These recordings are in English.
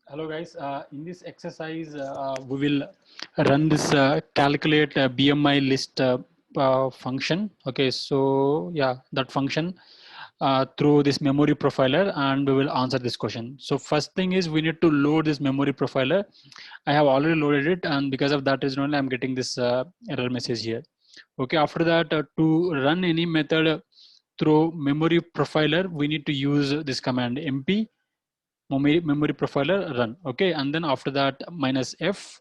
Hello guys, in this exercise we will run this calculate BMI list function. Okay, so yeah, that function through this memory profiler, and we will answer this question. So first thing is we need to load this memory profiler. I have already loaded it, and because of that reason only I'm getting this error message here. Okay, after that to run any method through memory profiler, we need to use this command mp memory profiler run. Okay, and then after that -f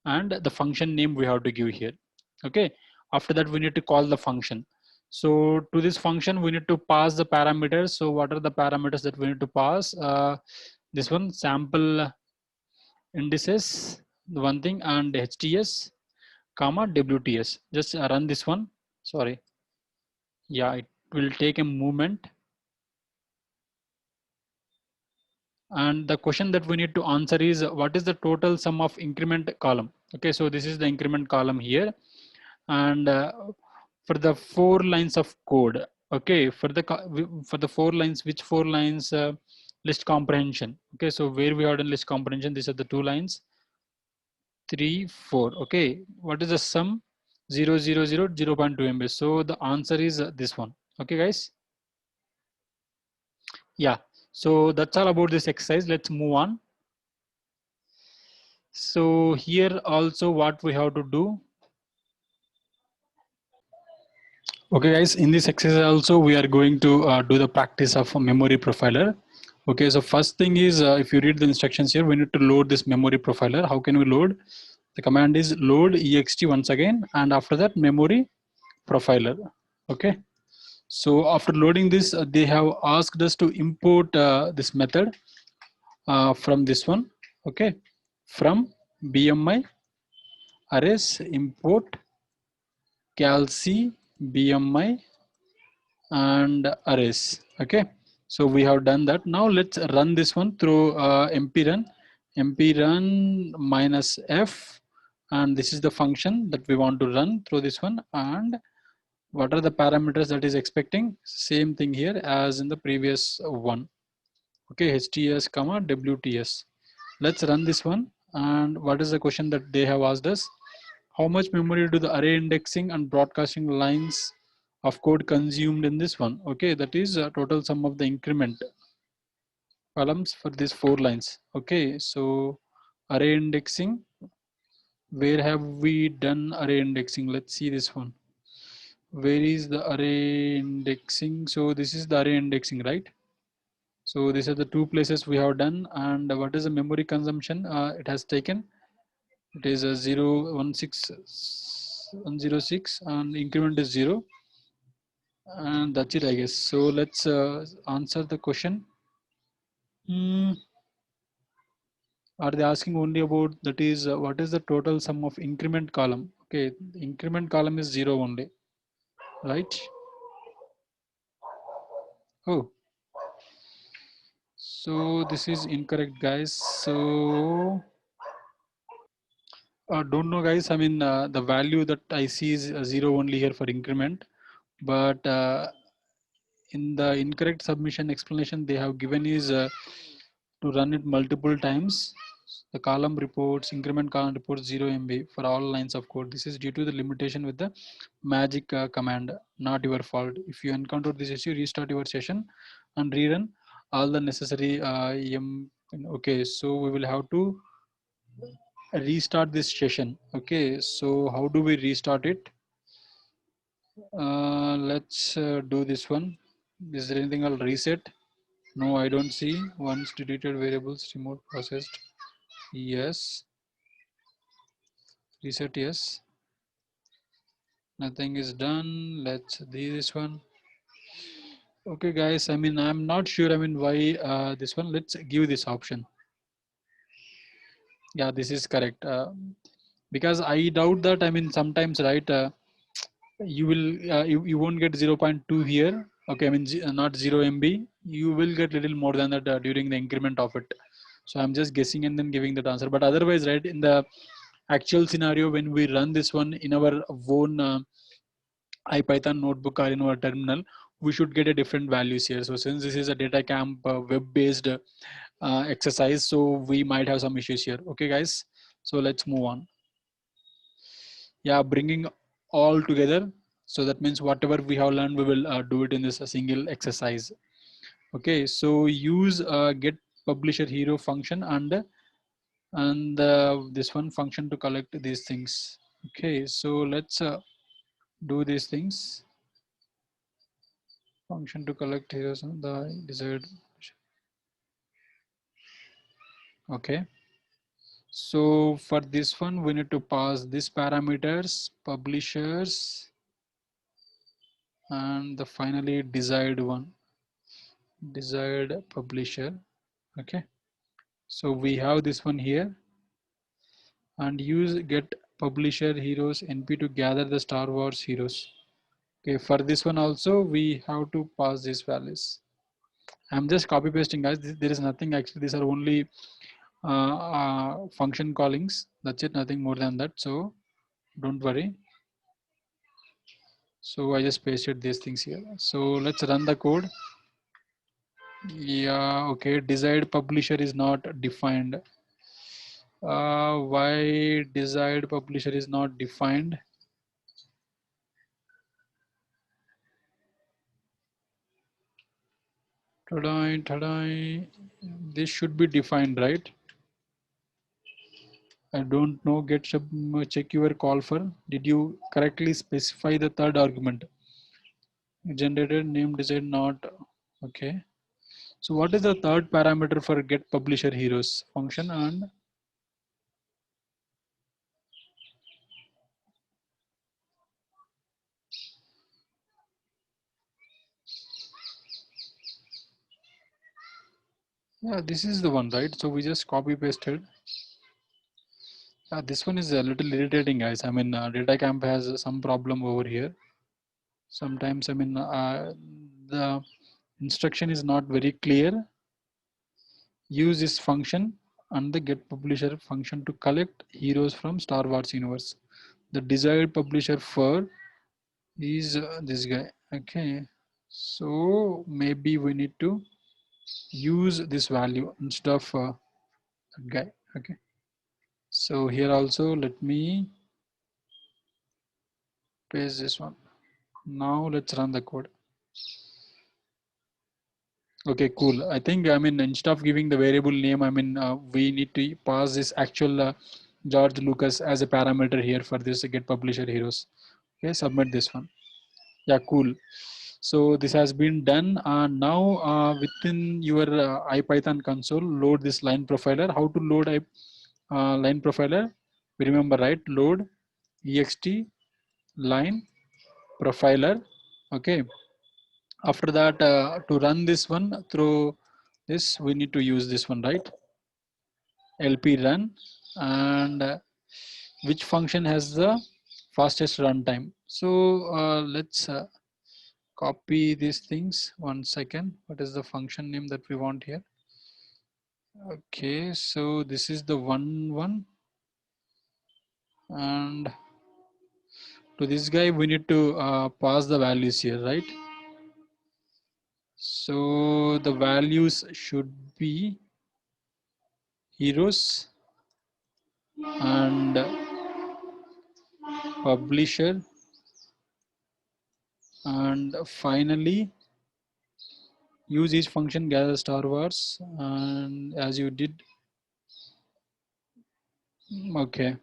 and the function name we have to give here. Okay, after that we need to call the function. So to this function we need to pass the parameters. So what are the parameters that we need to pass? This one, sample indices, the one thing, and hts comma wts. Just run this one. Sorry, yeah, it will take a moment. And the question that we need to answer is what is the total sum of increment column. Okay, so this is the increment column here. And for the 4 lines of code, okay, for the 4 lines, which 4 lines? List comprehension. Okay, so where we have done list comprehension, these are the 2 lines, 3 4. Okay, what is the sum? 0 0 0 0.2 MB. So the answer is this one. Okay guys, yeah, so that's all about this exercise. Let's move on. So here also what we have to do. Okay guys, in this exercise also we are going to do the practice of a memory profiler. Okay, so first thing is if you read the instructions here, we need to load this memory profiler. How can we load? The command is load ext once again, and after that memory profiler. Okay, so after loading this, they have asked us to import this method from this one. Okay, from BMI arrays import calc BMI and arrays. Okay, so we have done that. Now let's run this one through mp run -f, and this is the function that we want to run through this one. And what are the parameters that is expecting? Same thing here as in the previous one. Okay, hts comma wts. Let's run this one. And what is the question that they have asked us? How much memory do the array indexing and broadcasting lines of code consumed in this one? Okay, that is a total sum of the increment columns for these 4 lines. Okay, so array indexing, where have we done array indexing? Let's see this one. Where is the array indexing? So this is the array indexing, right? So these are the 2 places we have done. And what is the memory consumption it has taken? It is a 0 1 6 106, and increment is 0, and that's it, I guess. So let's answer the question. Are they asking only about, that is what is the total sum of increment column? Okay, the increment column is 0 only, right? Oh, so this is incorrect, guys. So don't know, guys. I mean, the value that I see is 0 only here for increment, but in the incorrect submission explanation they have given is to run it multiple times. The column reports, increment column reports 0 MB for all lines of code. This is due to the limitation with the magic command, not your fault. If you encounter this issue, restart your session and rerun all the necessary okay, so we will have to restart this session. Okay, so how do we restart it? Let's do this one. Is there anything I'll reset? No, I don't see. Once deleted variables remote processed. Yes. Reset, yes. Nothing is done. Let's do this one. Okay, guys. I mean, I'm not sure. I mean, why this one? Let's give this option. Yeah, this is correct. Because I doubt that. I mean, sometimes, right? You will you won't get 0.2 here. Okay, I mean not 0 MB. You will get little more than that during the increment of it. So I'm just guessing and then giving that answer. But otherwise, right, in the actual scenario when we run this one in our own IPython notebook or in our terminal, we should get a different values here. So since this is a data camp web-based exercise, so we might have some issues here. Okay guys, so let's move on. Yeah, bringing all together, so that means whatever we have learned, we will do it in this single exercise. Okay, so use get publisher hero function and this one function to collect these things. Okay, so let's do these things. Function to collect heroes on the desired. Okay, so for this one we need to pass these parameters, publishers, and the finally desired one, desired publisher. Okay, so we have this one here, and use get publisher heroes np to gather the Star Wars heroes. Okay, for this one also we have to pass these values. I'm just copy pasting guys. There is nothing actually, these are only function callings, that's it, nothing more than that, so don't worry. So I just pasted these things here, so let's run the code. Yeah, okay, desired publisher is not defined. Why desired publisher is not defined? This should be defined, right? I don't know. Get check your call for. Did you correctly specify the third argument? Generated name desired not. Okay. So what is the third parameter for get publisher heroes function? And yeah, this is the one, right? So we just copy pasted. This one is a little irritating, guys. I mean, DataCamp has some problem over here. Sometimes, I mean, the instruction is not very clear. Use this function and the get publisher function to collect heroes from Star Wars universe. The desired publisher for is this guy. Okay, so maybe we need to use this value instead of that guy. Okay, so here also let me paste this one. Now let's run the code. Okay, cool. I think, I mean, instead of giving the variable name, I mean, we need to pass this actual George Lucas as a parameter here for this get publisher heroes. Okay, submit this one. Yeah, cool. So this has been done. Now within your IPython console, load this line profiler. How to load line profiler? We remember, right? Load ext line profiler. Okay. After that, to run this one through this, we need to use this one, right? LP run, and which function has the fastest runtime. So let's copy these things. One second. What is the function name that we want here? Okay, so this is the one, and to this guy we need to pass the values here, right? So the values should be heroes and publisher, and finally use each function gather Star Wars, and as you did. Okay,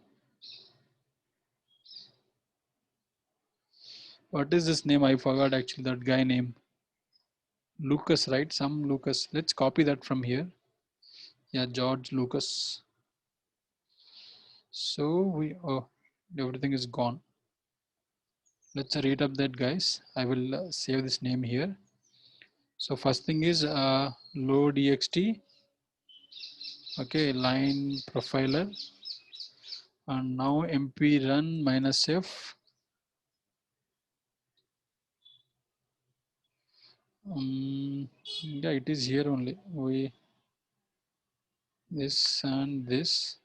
what is this name? I forgot actually that guy name. Lucas, right? Some Lucas. Let's copy that from here. Yeah, George Lucas. So we, oh, everything is gone. Let's read up that, guys. I will save this name here. So first thing is load ext. Okay, line profiler, and now mp run -f. Yeah, it is here only. We this and this,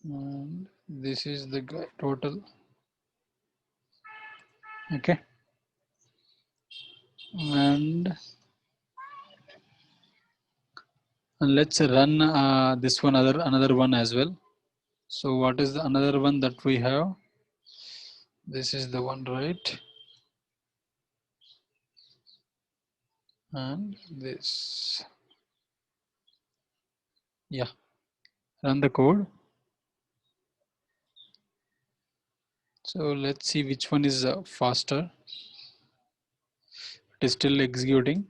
and this is the total. Okay, and And let's run this one another one as well. So what is the another one that we have? This is the one, right? And this, yeah, run the code. So let's see which one is faster. It is still executing.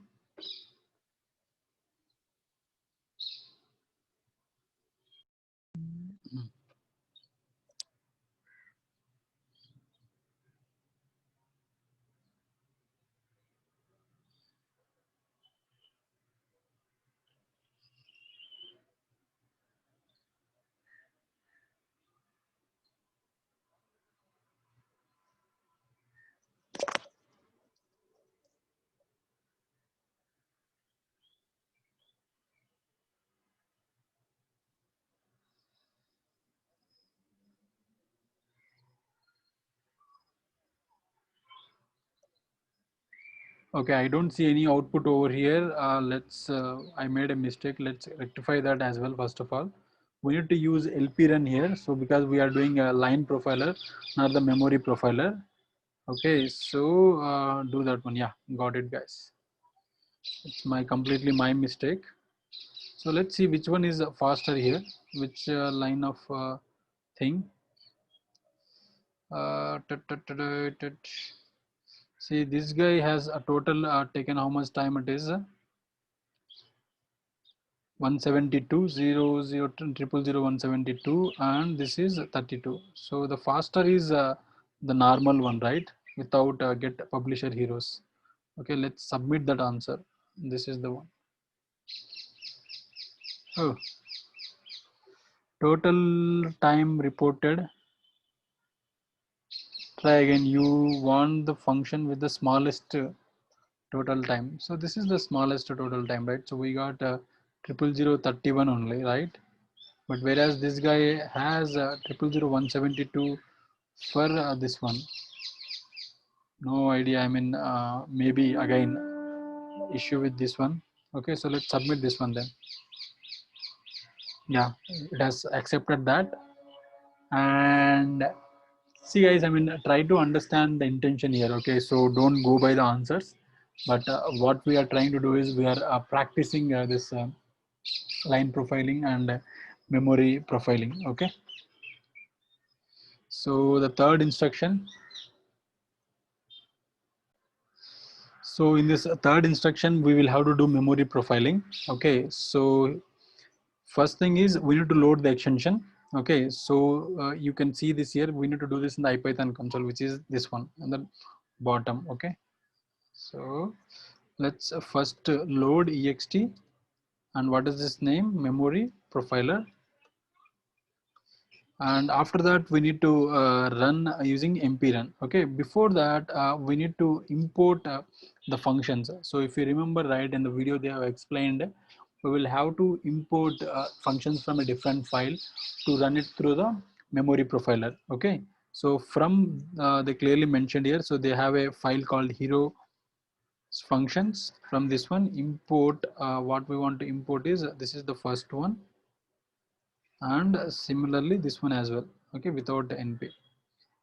Okay, I don't see any output over here. I made a mistake. Let's rectify that as well. First of all, we need to use LP run here. So because we are doing a line profiler, not the memory profiler. Okay, so do that one. Yeah, got it, guys. It's completely my mistake. So let's see which one is faster here, which line of thing. Tut, tut, tut, tut, tut. See, this guy has a total taken how much time it is? 172.0.0.0.172, and this is 32. So the faster is the normal one, right? Without get publisher heroes. Okay, let's submit that answer. This is the one. Oh, total time reported. Try again. You want the function with the smallest total time. So this is the smallest total time, right? So we got 0.031 only, right? But whereas this guy has 0.00172 for this one. No idea. I mean, maybe again issue with this one. Okay, so let's submit this one then. Yeah, it has accepted that. And see, guys, I mean, try to understand the intention here. Okay, so don't go by the answers. But what we are trying to do is we are practicing this line profiling and memory profiling. Okay. So the third instruction. So in this third instruction, we will have to do memory profiling. Okay. So first thing is we need to load the extension. Okay. So you can see this here. We need to do this in the IPython console, which is this one on the bottom. Okay. So let's first load ext, and what is this name? Memory profiler. And after that we need to run using mprun. Okay, before that we need to import the functions. So if you remember, right, in the video they have explained, we will have to import functions from a different file to run it through the memory profiler. Okay, so from they clearly mentioned here, so they have a file called hero functions. From this one import what we want to import is this is the first one, and similarly this one as well. Okay, without the np.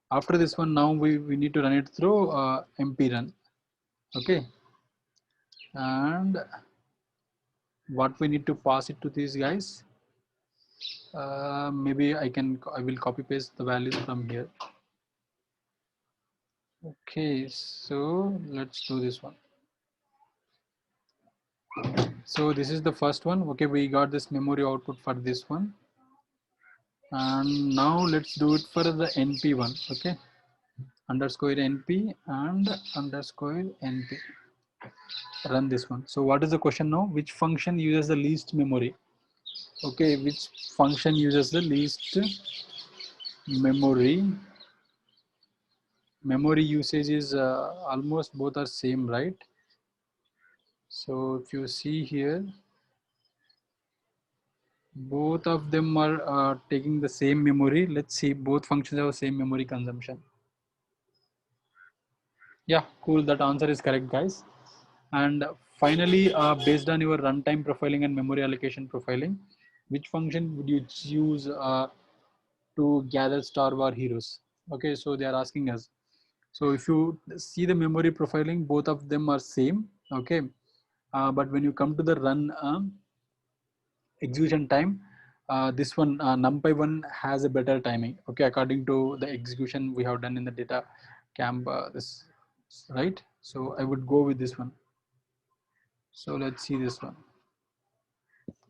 After this one, now we need to run it through mprun. Okay, and what we need to pass it to these guys, maybe I will copy paste the values from here. Okay, so let's do this one. So this is the first one. Okay, we got this memory output for this one, and now let's do it for the np one. Okay, underscore np and underscore np. Run this one. So what is the question now? Which function uses the least memory? Okay, which function uses the least memory? Memory usage is almost both are same, right? So if you see here, both of them are taking the same memory. Let's see, both functions have same memory consumption. Yeah, cool. That answer is correct, guys. And Finally, based on your runtime profiling and memory allocation profiling, which function would you choose to gather star war heroes? Okay, so they are asking us. So if you see the memory profiling, both of them are same. Okay, but when you come to the run execution time, this one numpy one has a better timing. Okay, according to the execution we have done in the data camp, this right. So I would go with this one. So let's see this one.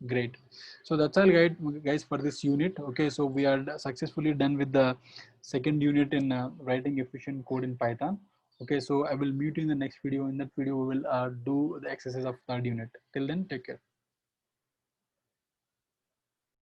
Great. So that's all guys for this unit. Okay, so we are successfully done with the second unit in writing efficient code in Python. Okay, so I will meet you in the next video. In that video we will do the exercise of third unit. Till then, take care.